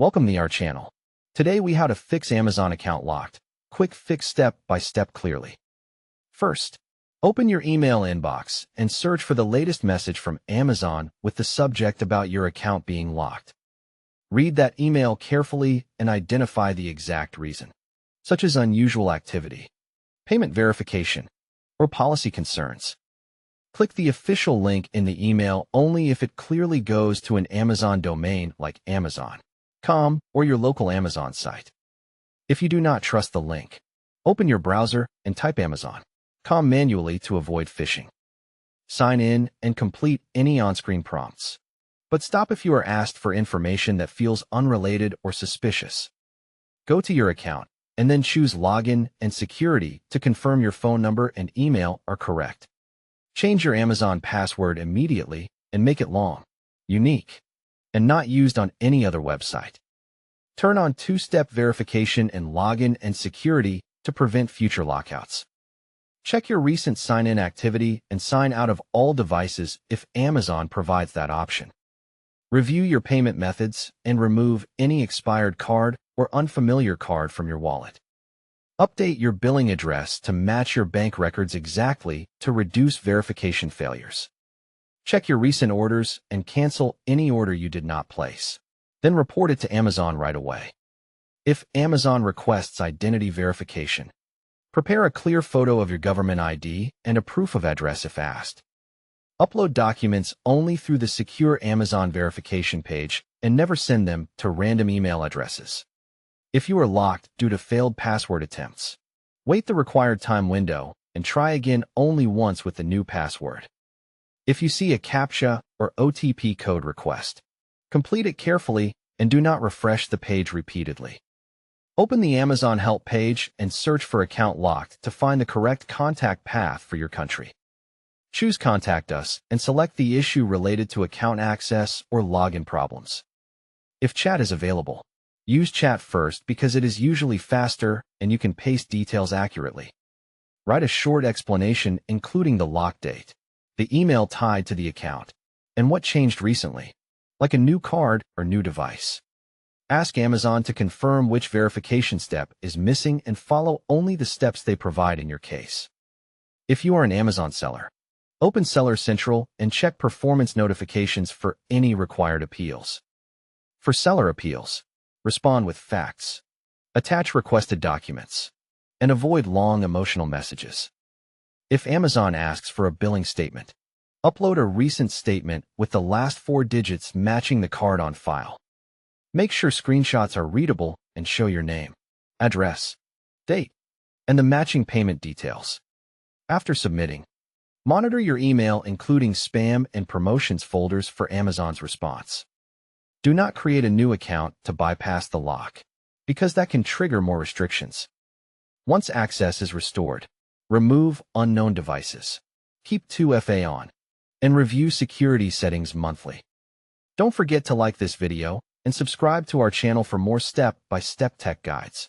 Welcome to our channel. Today we how to fix Amazon account locked. Quick fix step by step clearly. First, open your email inbox and search for the latest message from Amazon with the subject about your account being locked. Read that email carefully and identify the exact reason, such as unusual activity, payment verification, or policy concerns. Click the official link in the email only if it clearly goes to an Amazon domain like Amazon.com or your local Amazon site. If you do not trust the link, open your browser and type Amazon.com manually to avoid phishing. Sign in and complete any on-screen prompts, but stop if you are asked for information that feels unrelated or suspicious. Go to your account and then choose Login and Security to confirm your phone number and email are correct. Change your Amazon password immediately and make it long, unique, and not used on any other website. Turn on two-step verification and Login and Security to prevent future lockouts. Check your recent sign-in activity and sign out of all devices if Amazon provides that option. Review your payment methods and remove any expired card or unfamiliar card from your wallet. Update your billing address to match your bank records exactly to reduce verification failures. Check your recent orders and cancel any order you did not place. Then report it to Amazon right away. If Amazon requests identity verification, prepare a clear photo of your government ID and a proof of address if asked. Upload documents only through the secure Amazon verification page and never send them to random email addresses. If you are locked due to failed password attempts, wait the required time window and try again only once with the new password. If you see a CAPTCHA or OTP code request, complete it carefully and do not refresh the page repeatedly. Open the Amazon Help page and search for Account Locked to find the correct contact path for your country. Choose Contact Us and select the issue related to account access or login problems. If chat is available, use chat first because it is usually faster and you can paste details accurately. Write a short explanation including the lock date, the email tied to the account, and what changed recently, like a new card or new device. Ask Amazon to confirm which verification step is missing and follow only the steps they provide in your case. If you are an Amazon seller, open Seller Central and check performance notifications for any required appeals. For seller appeals, respond with facts, attach requested documents, and avoid long emotional messages. If Amazon asks for a billing statement, upload a recent statement with the last 4 digits matching the card on file. Make sure screenshots are readable and show your name, address, date, and the matching payment details. After submitting, monitor your email including spam and promotions folders for Amazon's response. Do not create a new account to bypass the lock, because that can trigger more restrictions. Once access is restored, remove unknown devices, keep 2FA on, and review security settings monthly. Don't forget to like this video and subscribe to our channel for more step-by-step tech guides.